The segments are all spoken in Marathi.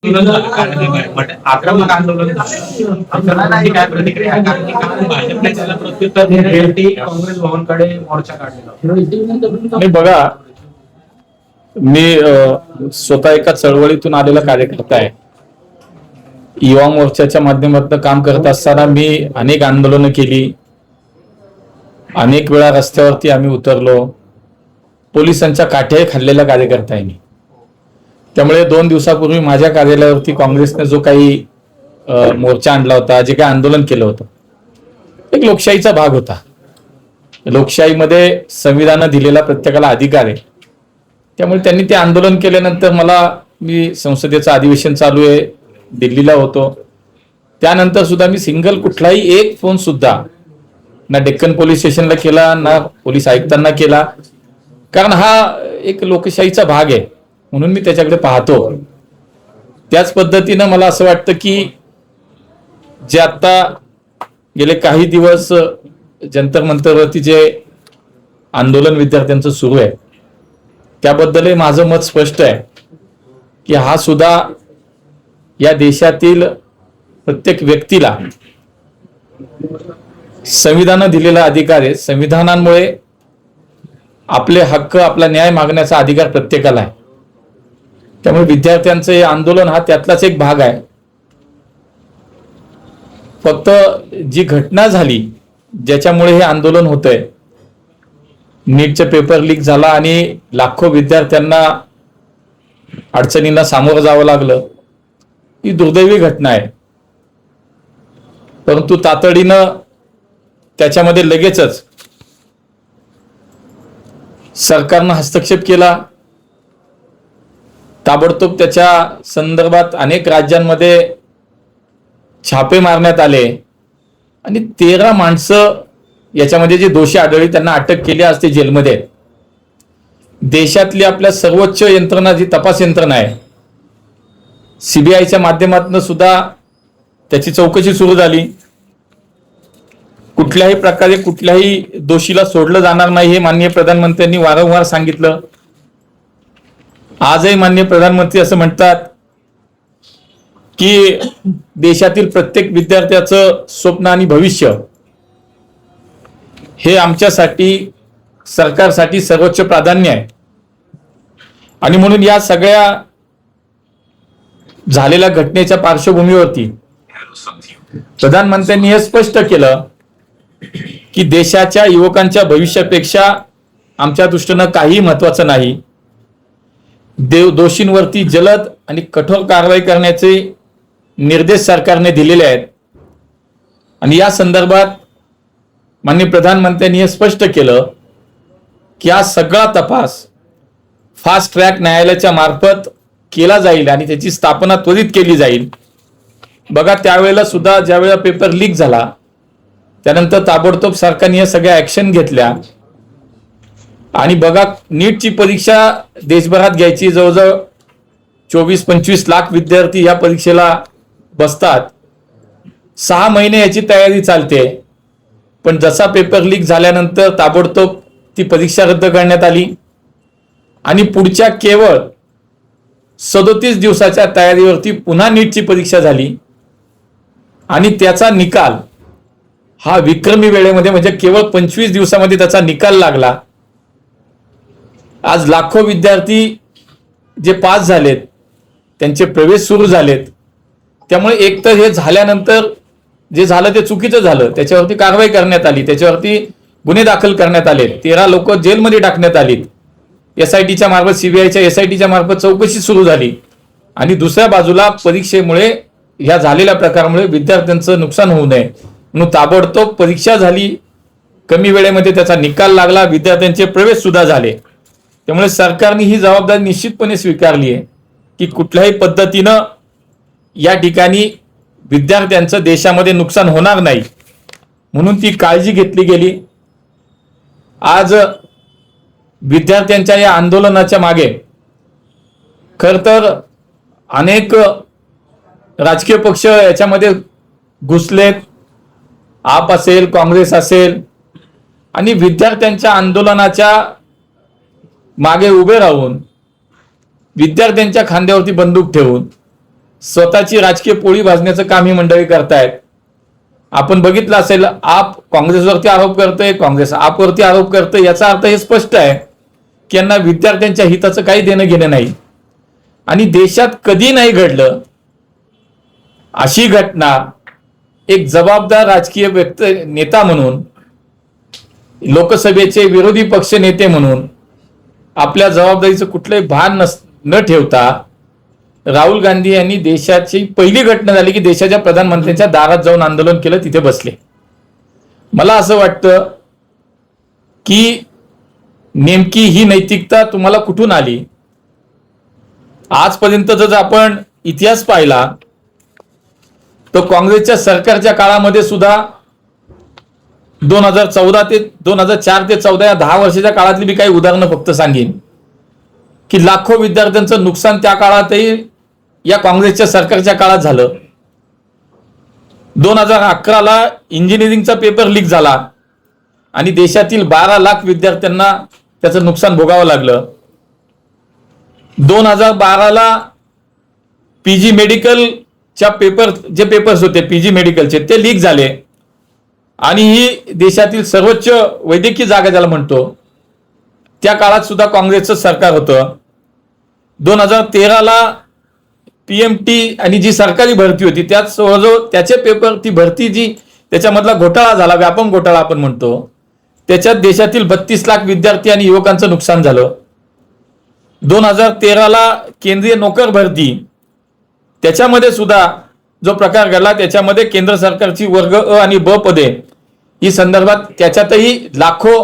आंदोलन झालं कारण आक्रमक आंदोलन झालं. आंदोलनाची काय प्रतिक्रिया आहे? कारण की काल भाजपने त्याला प्रत्युत्तर देण्यासाठी काँग्रेस भवनकडे मोर्चा काढलेला. नाही बघा, मी स्वतः एका चळवळीतून आलेला कार्यकर्ता आहे. युवा मोर्चाच्या माध्यमातून काम करत असताना मी अनेक आंदोलनं केली, अनेक वेळा रस्त्यावरती आम्ही उतरलो, पोलिसांच्या काठ्याही खाल्लेला कार्यकर्ता आहे मी. त्यामुळे 2 दिवसापूर्वी माझ्या कार्यालयावरती काँग्रेसने जो काही मोर्चा आणला होता, जे काही आंदोलन केलं होतं, एक लोकशाहीचा भाग होता. लोकशाहीमध्ये संविधानानं दिलेला प्रत्येकाला अधिकार आहे. त्यामुळे त्यांनी ते आंदोलन केल्यानंतर मी संसदेचं अधिवेशन चालू आहे, दिल्लीला होतो. त्यानंतर सुद्धा मी सिंगल कुठलाही एक फोन सुद्धा ना डेक्कन पोलीस स्टेशनला केला, ना पोलीस आयुक्तांना केला, कारण हा एक लोकशाहीचा भाग आहे म्हणून मी त्याच्याकडे पाहतो. त्याच पद्धतीनं मला असं वाटतं की जे आता गेले काही दिवस जंतर मंतरवरती जे आंदोलन विद्यार्थ्यांचं सुरू आहे, त्याबद्दलही माझं मत स्पष्ट आहे की हा सुद्धा या देशातील प्रत्येक व्यक्तीला संविधानानं दिलेला अधिकार आहे. संविधानामुळे आपले हक्क, आपला न्याय मागण्याचा अधिकार प्रत्येकाला आहे. त्यामुळे विद्यार्थ्यांचं हे आंदोलन हा त्यातलाच एक भाग आहे. फक्त जी घटना झाली ज्याच्यामुळे हे आंदोलन होतंय, नीटचे पेपर लीक झाला आणि लाखो विद्यार्थ्यांना अडचणींना सामोरं जावं लागलं, ही दुर्दैवी घटना आहे. परंतु तातडीनं त्याच्यामध्ये लगेचच सरकारनं हस्तक्षेप केला. ताबडतोब त्याच्या संदर्भात अनेक राज्यांमध्ये छापे मारण्यात आले आणि 13 माणसं याच्यामध्ये जे दोषी आढळली त्यांना अटक केली. आज ते जेलमध्ये. देशातली आपल्या सर्वोच्च यंत्रणा, जी तपास यंत्रणा आहे, सीबीआयच्या माध्यमातून सुद्धा त्याची चौकशी सुरू झाली. कुठल्याही प्रकारे कुठल्याही दोषीला सोडलं जाणार नाही हे माननीय प्रधानमंत्र्यांनी वारंवार सांगितलं. आजही माननीय प्रधानमंत्री असं म्हणतात की देशातील प्रत्येक विद्यार्थ्याचं स्वप्न आणि भविष्य हे आमच्यासाठी, सरकारसाठी सर्वोच्च प्राधान्य आहे. आणि म्हणून या सगळ्या झालेल्या घटनेच्या पार्श्वभूमीवरती प्रधानमंत्र्यांनी हे स्पष्ट केलं की देशाच्या युवकांच्या भविष्यापेक्षा आमच्या दृष्टीनं काही महत्वाचं नाही. दोषींवरती जलद आणि कठोर कारवाई करण्याचे निर्देश सरकारने दिलेले आहेत. आणि या संदर्भात माननीय प्रधानमंत्र्यांनी हे स्पष्ट केलं की हा सगळा तपास फास्ट ट्रॅक न्यायालयाच्या मार्फत केला जाईल आणि त्याची स्थापना त्वरित केली जाईल. बघा, त्यावेळेला सुद्धा ज्यावेळेला पेपर लीक झाला त्यानंतर ताबडतोब सरकारने या सगळ्या ऍक्शन घेतल्या. आणि बघा, नीटची परीक्षा देशभरात घ्यायची, जवळजवळ 24-25 लाख विद्यार्थी या परीक्षेला बसतात. 6 महिने याची तयारी चालते. पण जसा पेपर लीक झाल्यानंतर ताबडतोब ती परीक्षा रद्द करण्यात आली आणि पुढच्या केवळ 37 दिवसाच्या तयारीवरती पुन्हा नीटची परीक्षा झाली आणि त्याचा निकाल हा विक्रमी वेळेमध्ये, म्हणजे केवळ 25 दिवसामध्ये त्याचा निकाल लागला. आज लाखो विद्यार्थी जे पास झालेत त्यांचे प्रवेश सुरू झालेत. त्यामुळे एकतर हे झाल्यानंतर जे झालं ते चुकीचं झालं, त्याच्यावरती कारवाई करण्यात आली, त्याच्यावरती गुन्हे दाखल करण्यात आले, 13 लोक जेलमध्ये टाकण्यात आलीत. SITच्या मार्फत, सीबीआयच्या SITच्या मार्फत चौकशी सुरू झाली. आणि दुसऱ्या बाजूला परीक्षेमुळे, ह्या झालेल्या प्रकारामुळे विद्यार्थ्यांचं नुकसान होऊ नये म्हणून ताबडतोब परीक्षा झाली, कमी वेळेमध्ये त्याचा निकाल लागला, विद्यार्थ्यांचे प्रवेश सुद्धा झाले. त्यामुळे सरकारने ही जबाबदारी निश्चितपणे स्वीकारली आहे की कुठल्याही पद्धतीनं या ठिकाणी विद्यार्थ्यांचं देशामध्ये नुकसान होणार नाही म्हणून ती काळजी घेतली गेली. आज विद्यार्थ्यांच्या या आंदोलनाच्या मागे खर तर अनेक राजकीय पक्ष याच्यामध्ये घुसलेत. आप असेल, काँग्रेस असेल, आणि विद्यार्थ्यांच्या आंदोलनाच्या मागे उभे राहून, विद्यार्थ्यांच्या खांद्यावरती बंदूक ठेवून स्वतःची राजकीय पोळी भाजण्याचं काम ही मंडळी करतायत. आपण बघितलं असेल, आप काँग्रेसवरती आरोप करतोय, काँग्रेस आपवरती आरोप करतोय. याचा अर्थ हे स्पष्ट आहे की यांना विद्यार्थ्यांच्या हिताचं काही देणं घेणं नाही. आणि देशात कधी नाही घडलं अशी घटना एक जबाबदार राजकीय नेता म्हणून, लोकसभेचे विरोधी पक्ष नेते म्हणून आपल्या जबाबदारीचं कुठलंही भान न ठेवता राहुल गांधी यांनी देशाची पहिली घटना झाली की देशाच्या प्रधानमंत्र्यांच्या दारात जाऊन आंदोलन केलं, तिथे बसले. मला असं वाटतं की नेमकी ही नैतिकता तुम्हाला कुठून आली? आजपर्यंत जर आपण इतिहास पाहिला तर काँग्रेसच्या सरकारच्या काळामध्ये सुद्धा 2014 ते 2004 ते 14 या 10 वर्षाच्या काळातली मी काही उदाहरणं फक्त सांगेन की लाखो विद्यार्थ्यांचं नुकसान त्या काळातही या काँग्रेसच्या सरकारच्या काळात झालं. 2011ला इंजिनिअरिंगचा पेपर लीक झाला आणि देशातील 12 लाख विद्यार्थ्यांना त्याचं नुकसान भोगावं लागलं. 2012ला पीजी मेडिकलच्या जे पेपर्स होते पीजी मेडिकलचे ते लीक झाले आणि ही देशातील सर्वोच्च वैद्यकीय जागा ज्याला म्हणतो त्या काळात सुद्धा काँग्रेसचं सरकार होतं. 2013ला पीएमटी आणि जी सरकारी भरती होती त्यात जवळजवळ त्याचे पेपर, ती भरती जी त्याच्यामधला घोटाळा झाला, व्यापम घोटाळा आपण म्हणतो, त्याच्यात देशातील 32 लाख विद्यार्थी आणि युवकांचं नुकसान झालं. 2013ला केंद्रीय नोकर भरती त्याच्यामध्ये सुद्धा जो प्रकार घडला त्याच्यामध्ये केंद्र सरकारची वर्ग अ आणि ब पदे ही संदर्भात त्याच्यातही लाखो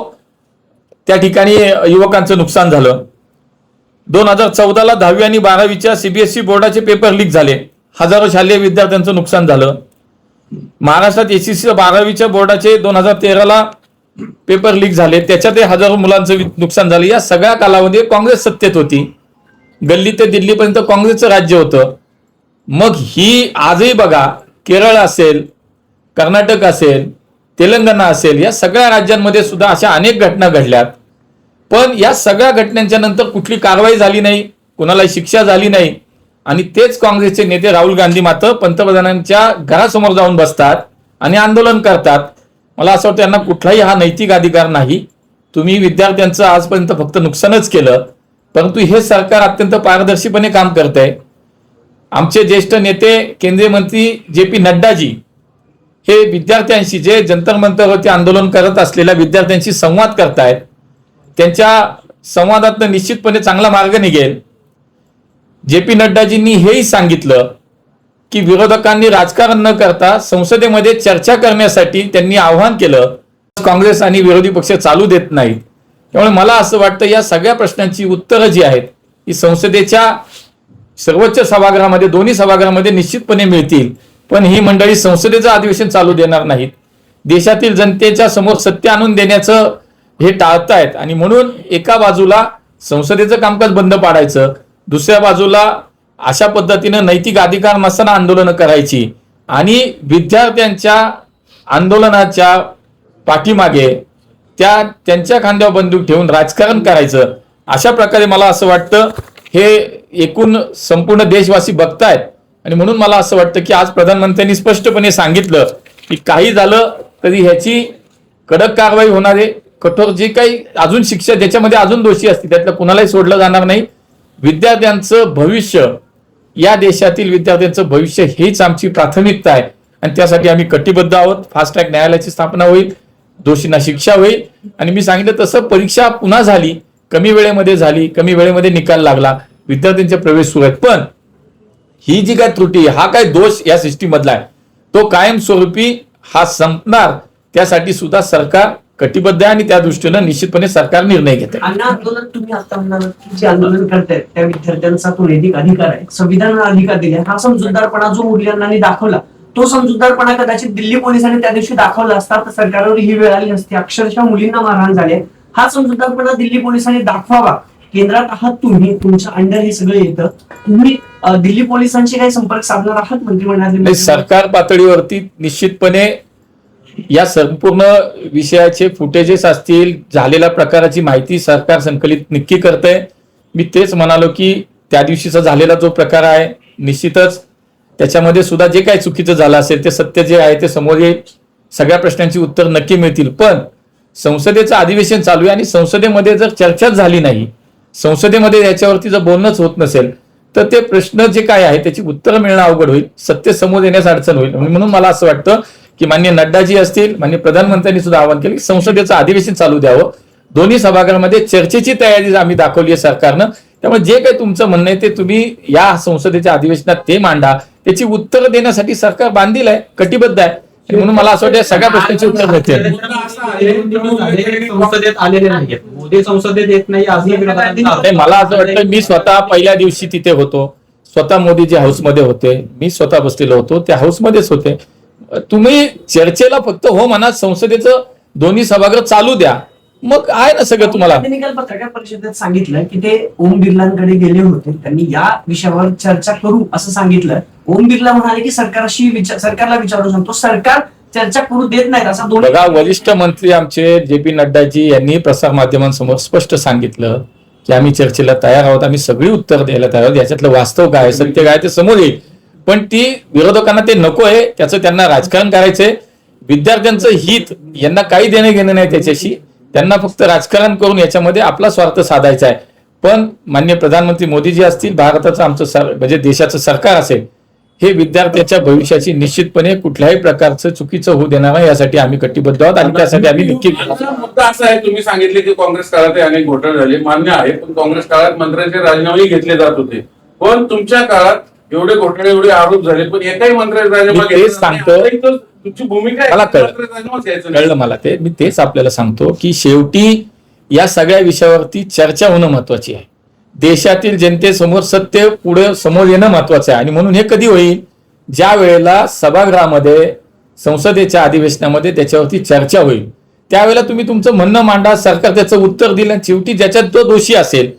त्या ठिकाणी युवकांचं नुकसान झालं. 2014ला 10वी आणि 12वीच्या सीबीएसई बोर्डाचे पेपर लीक झाले, हजारो शालेय विद्यार्थ्यांचं नुकसान झालं. महाराष्ट्रात एसएससी 12वीच्या बोर्डाचे 2013ला पेपर लीक झाले, त्याच्यातही हजारो मुलांचं नुकसान झालं. या सगळ्या कालावधीत काँग्रेस सत्तेत होती, गल्ली ते दिल्लीपर्यंत काँग्रेसचं राज्य होतं. मग ही आजही बघा, केरळ असेल, कर्नाटक असेल, तेलंगणा असेल, या सगळ्या राज्यांमध्ये सुद्धा अशा अनेक घटना घडल्यात. पण या सगळ्या घटनांच्या नंतर कुठली कारवाई झाली नाही, कुणाला शिक्षा झाली नाही. आणि तेच काँग्रेसचे नेते राहुल गांधी मात्र पंतप्रधानांच्या घरासमोर जाऊन बसतात आणि आंदोलन करतात. मला असं वाटतं यांना कुठलाही हा नैतिक अधिकार नाही. तुम्ही विद्यार्थ्यांचं आजपर्यंत फक्त नुकसानच केलं, परंतु हे सरकार अत्यंत पारदर्शीपणे काम करतंय. आमचे ज्येष्ठ नेते केंद्रीय मंत्री JP नड्डाजी हे विद्यार्थ्यांशी, जे जंतर मंतरवरती आंदोलन करत असलेल्या विद्यार्थ्यांशी संवाद करतायत. त्यांच्या संवादातनं निश्चितपणे चांगला मार्ग निघेल. JP नड्डाजींनी हेही सांगितलं की विरोधकांनी राजकारण न करता संसदेमध्ये चर्चा करण्यासाठी त्यांनी आवाहन केलं. काँग्रेस आणि विरोधी पक्ष चालू देत नाहीत. त्यामुळे मला असं वाटतं या सगळ्या प्रश्नांची उत्तरं जी आहेत ही संसदेच्या सर्वोच्च सभागृहामध्ये, दोन्ही सभागृहामध्ये निश्चितपणे मिळतील. पण ही मंडळी संसदेचं अधिवेशन चालू देणार नाहीत. देशातील जनतेच्या समोर सत्य आणून देण्याचं हे टाळतायत आणि म्हणून एका बाजूला संसदेचं कामकाज बंद पाडायचं, दुसऱ्या बाजूला अशा पद्धतीनं नैतिक अधिकार नसताना आंदोलनं करायची आणि विद्यार्थ्यांच्या आंदोलनाच्या पाठीमागे त्यांच्या खांद्यावर बंदूक ठेवून राजकारण करायचं. अशा प्रकारे मला असं वाटतं हे एकूण संपूर्ण देशवासी बघतायत. आणि म्हणून मला असं वाटतं की आज प्रधानमंत्र्यांनी स्पष्टपणे सांगितलं की काही झालं तरी ह्याची कडक कारवाई होणार आहे. कठोर जे काही अजून शिक्षा ज्याच्यामध्ये अजून दोषी असतील त्यातलं कुणालाही सोडलं जाणार नाही. विद्यार्थ्यांचं भविष्य, या देशातील विद्यार्थ्यांचं भविष्य हीच आमची प्राथमिकता आहे आणि त्यासाठी आम्ही कटिबद्ध आहोत. फास्ट ट्रॅक न्यायालयाची स्थापना होईल, दोषींना शिक्षा होईल. आणि मी सांगितलं तसं परीक्षा पुन्हा झाली, कमी वेळेमध्ये झाली, कमी वेळेमध्ये निकाल लागला, विद्यार्थ्यांचे प्रवेश सुरू आहेत. पण ही जी काय त्रुटी, हा काय दोष या सिस्टीम मधला आहे तो कायमस्वरूपी हा संपणार, त्यासाठी सुद्धा सरकार कटिबद्ध आहे आणि त्या दृष्टीनं निश्चितपणे सरकार निर्णय घेते. अण्णा आंदोलन तुम्ही आता म्हणाल की जे आंदोलन करतायत त्या विद्यार्थ्यांचा तो नैतिक अधिकार आहे, संविधानाने अधिकार दिले. हा समजूतदारपणा जो मुलांनी दाखवला, तो समजूतदारपणा कदाचित दिल्ली पोलिसांनी त्या दिवशी दाखवला असता तर सरकारवर ही वेळ आली नसती. अक्षरशः मुलींना मारहाण झाली. हा समजूतदारपणा दिल्ली पोलिसांनी दाखवावा. केंद्रात आहात तुम्ही, तुमच्या अंडर हे सगळं येतं, तुम्ही दिल्ली पोलिसांशी काही संपर्क साधणार आहात मंत्रिमंडळातील? सरकार पातळीवरती निश्चितपणे या संपूर्ण विषयाचे फुटेजेस असतील, झालेल्या प्रकाराची माहिती सरकार संकलित नक्की करतंय. मी तेच म्हणालो की त्या दिवशीचा झालेला जो प्रकार आहे निश्चितच त्याच्यामध्ये सुद्धा जे काही चुकीचं झालं असेल ते सत्य जे आहे ते समोर येईल. सगळ्या प्रश्नांची उत्तर नक्की मिळतील. पण संसदेचं अधिवेशन चालू आहे आणि संसदेमध्ये जर चर्चाच झाली नाही, संसदेमध्ये याच्यावरती जर बोलणंच होत नसेल, तर ते प्रश्न जे काय आहे त्याची उत्तरं मिळणं अवघड होईल, सत्य समोर येण्यास अडचण होईल. म्हणून मला असं वाटतं की माननीय नड्डाजी असतील, माननीय प्रधानमंत्र्यांनी सुद्धा आवाहन केलं की संसदेचं अधिवेशन चालू द्यावं. दोन्ही सभागृहामध्ये चर्चेची तयारी आम्ही दाखवली आहे सरकारनं. त्यामुळे जे काही तुमचं म्हणणं आहे ते तुम्ही या संसदेच्या अधिवेशनात ते मांडा. त्याची उत्तरं देण्यासाठी सरकार बांधील आहे, कटिबद्ध आहे. म्हणून मला असं वाटतं सगळ्या प्रश्नांची उत्तर मिळते. संसदेत आलेले नाहीत, मोदी संसदेत येत नाही असं मला असं वाटतं, मी स्वतः पहिल्या दिवशी तिथे होतो, स्वतः मोदीजी हाऊसमध्ये होते, मी स्वतः बसलेलो होतो, त्या हाऊसमध्येच होते. तुम्ही चर्चेला फक्त हो म्हणा, संसदेचं दोन्ही सभागृह चालू द्या, मग आहे ना सगळं. तुम्हाला त्यांनी काल पत्रकार परिषदेत सांगितलं की ते ओम बिर्लांकडे गेले होते, त्यांनी या विषयावर चर्चा करू असं सांगितलं. ओम बिर्ला म्हणाले की सरकारला विचारू सांगतो, सरकार चर्चा करू देत नाहीत असं दोन्ही. बघा, वरिष्ठ मंत्री आमचे जे.पी. नड्डाजी यांनी प्रसारमाध्यमांसमोर स्पष्ट सांगितलं की आम्ही चर्चेला तयार आहोत, आम्ही सगळी उत्तर द्यायला तयार आहोत, याच्यातलं वास्तव काय सत्य काय ते समोर येईल. पण ती विरोधकांना ते नको आहे, त्याचं त्यांना राजकारण करायचंय. विद्यार्थ्यांचं हित यांना काही देणं घेणं नाही त्याच्याशी, त्यांना फक्त राजकारण करून याच्यामध्ये आपला स्वार्थ साधायचा आहे. पण माननीय प्रधानमंत्री मोदीजी असतील, भारताचं आमचं म्हणजे देशाचं सरकार असेल, हे विद्यार्थ्याच्या भविष्याची निश्चितपणे कुठल्याही प्रकारचं चुकीचं होऊ देणार नाही यासाठी आम्ही कटिबद्ध आहोत आणि त्यासाठी आम्ही नक्की. मुद्दा असा आहे, तुम्ही सांगितले की काँग्रेस काळात अनेक घोटाळे झाले, मान्य आहे. पण काँग्रेस काळात मंत्र्यांचे राजीनामेही घेतले जात होते. पण तुमच्या काळात एवढे घोटाळे, एवढे आरोप झाले, पण एकाही मंत्र्याचा राजीनामा मी तेच सांगतो. तुमची भूमिका मला आहे, कळलं मला ते. मी तेच आपल्याला सांगतो की शेवटी या सगळ्या विषयावरती चर्चा होणं महत्वाची आहे. देशातील जनतेसमोर सत्य पुढे समोर येणं महत्वाचं आहे. आणि म्हणून हे कधी होईल, ज्या वेळेला सभागृहामध्ये संसदेच्या अधिवेशनामध्ये त्याच्यावरती चर्चा होईल, त्यावेळेला तुम्ही तुमचं म्हणणं मांडा, सरकार त्याचं उत्तर दिलं. शेवटी ज्याच्यात तो दोषी असेल,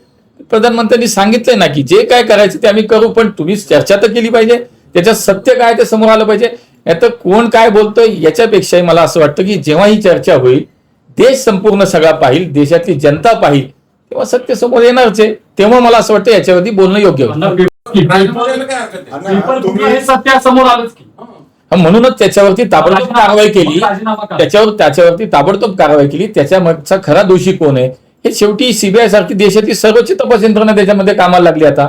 प्रधानमंत्र्यांनी सांगितलंय ना की जे काय करायचं ते आम्ही करू, पण तुम्ही चर्चा तर केली पाहिजे, त्याच्यात सत्य काय ते समोर आलं पाहिजे. आता कोण काय बोलतोय याच्यापेक्षाही मला असं वाटतं की जेव्हा ही चर्चा होईल, देश संपूर्ण सगळा पाहिल, देशातली जनता पाहिल, तेव्हा सत्य समोर येणारच आहे. तेव्हा मला असं वाटतं याच्यावरती बोलणं योग्य होईल. सत्य समोर आलंच की. म्हणूनच त्याच्यावरती ताबडतोब कारवाई केली, त्याच्यावरती ताबडतोब कारवाई केली. त्याच्या मागचा खरा दोषी कोण आहे हे शेवटी सीबीआय सारखी देशाची सर्वोच्च तपास यंत्रणा त्याच्यामध्ये कामाला लागली. आता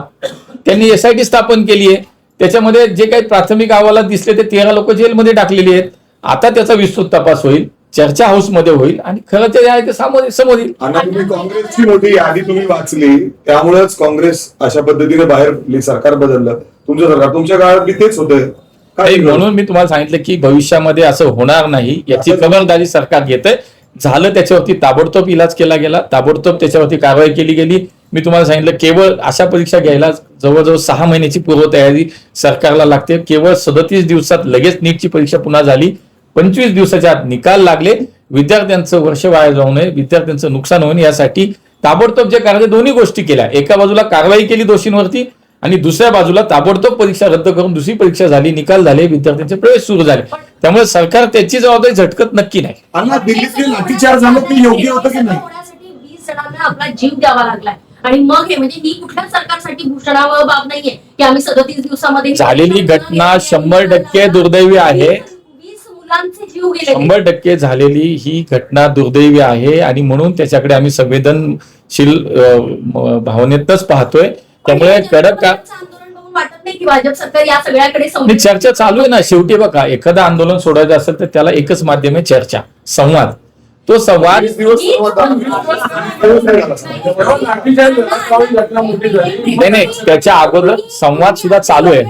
त्यांनी SIT स्थापन केली आहे, त्याच्यामध्ये जे काही प्राथमिक अहवालात दिसले ते 13 लोक जेलमध्ये टाकलेली आहेत. आता त्याचा विस्तृत तपास होईल, चर्चा हाऊसमध्ये होईल आणि खरं जे आहे ते समोर येईल. तुम्ही काँग्रेसची मोठी यादी तुम्ही वाचली, त्यामुळेच काँग्रेस अशा पद्धतीने बाहेर सरकार बदललं. तुमचं सरकार तुमच्या काळात तेच होतं काय? म्हणून मी तुम्हाला सांगितलं की भविष्यामध्ये असं होणार नाही याची खबरदारी सरकार घेतंय. झालं त्याच्यावरती ताबडतोब इलाज केला गेला, ताबडतोब त्याच्यावरती कारवाई केली गेली. मी तुम्हाला सांगितलं केवळ अशा परीक्षा घ्यायला जवळजवळ 6 महिन्याची पूर्वतयारी सरकारला लागते. केवळ 37 दिवसात लगेच नीटची परीक्षा पुन्हा झाली, 25 दिवसाच्या आत निकाल लागले. विद्यार्थ्यांचं वर्ष वाया जाऊ नये, विद्यार्थ्यांचं नुकसान होऊ नये यासाठी ताबडतोब जे करायचे दोन्ही गोष्टी केल्या. एका बाजूला कारवाई केली दोषींवरती आणि दुसऱ्या बाजूला ताबडतोब परीक्षा रद्द करून दुसरी परीक्षा झाली, निकाल झाले, विद्यार्थ्यांचे प्रवेश सुरू झाले. त्यामुळे सरकार त्याची जबाबदारी झटकत नक्की नाही. दिल्लीतले लाठीचार्ज झालं ते योग्य होतं की नाही? 20 जणांना आपला जीव द्यावा लागलाय आणि मग हे म्हणजे ही कुठल्याच सरकारसाठी भूषणावह बाब नाहीये की आम्ही 37 दिवसामध्ये झालेली घटना 100% दुर्दैवी आहे. 20 मुलांचे जीव गेले. 100% झालेली ही घटना दुर्दैवी आहे आणि म्हणून त्याच्याकडे आम्ही संवेदनशील भावनेतच पाहतोय. त्यामुळे कडक आंदोलन बघून वाटत नाही की भाजप सरकार या सगळ्याकडे चर्चा चालू आहे ना. शेवटी बघा, एखादं आंदोलन सोडायचं असेल तर त्याला एकच माध्यम आहे, चर्चा, संवाद. तो संवाद नाही, त्याच्या अगोदर संवाद सुद्धा चालू आहे.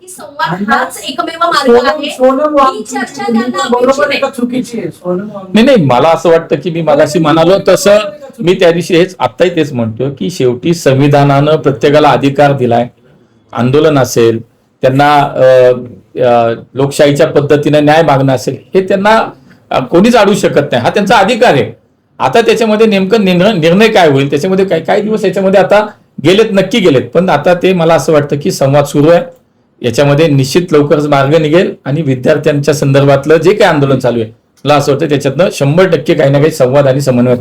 संवाद हाच एकमेव मार्ग आहे. ही चर्चा त्यांना अपेक्षित आहे. चुकीची आहे. नाही, मला असं वाटतं की मी मगाशी म्हणालो तसं मी त्या दिवशी हेच आत्ताही तेच म्हणतो की शेवटी संविधानानं प्रत्येकाला अधिकार दिलाय. आंदोलन असेल, त्यांना लोकशाहीच्या पद्धतीने न्याय मागणं असेल, हे त्यांना कोणीच अडवू शकत नाही, हा त्यांचा अधिकार आहे. आता त्याच्यामध्ये नेमकं निर्णय काय होईल, त्याच्यामध्ये काही दिवस याच्यामध्ये आता गेलेत, नक्की गेलेत. पण आता ते मला असं वाटतं की संवाद सुरू आहे, याच्यामध्ये निश्चित लवकरच मार्ग निघेल आणि विद्यार्थ्यांच्या संदर्भातलं जे काही आंदोलन चालू आहे मला असं वाटतं त्याच्यातनं 100% काही ना काही संवाद आणि समन्वय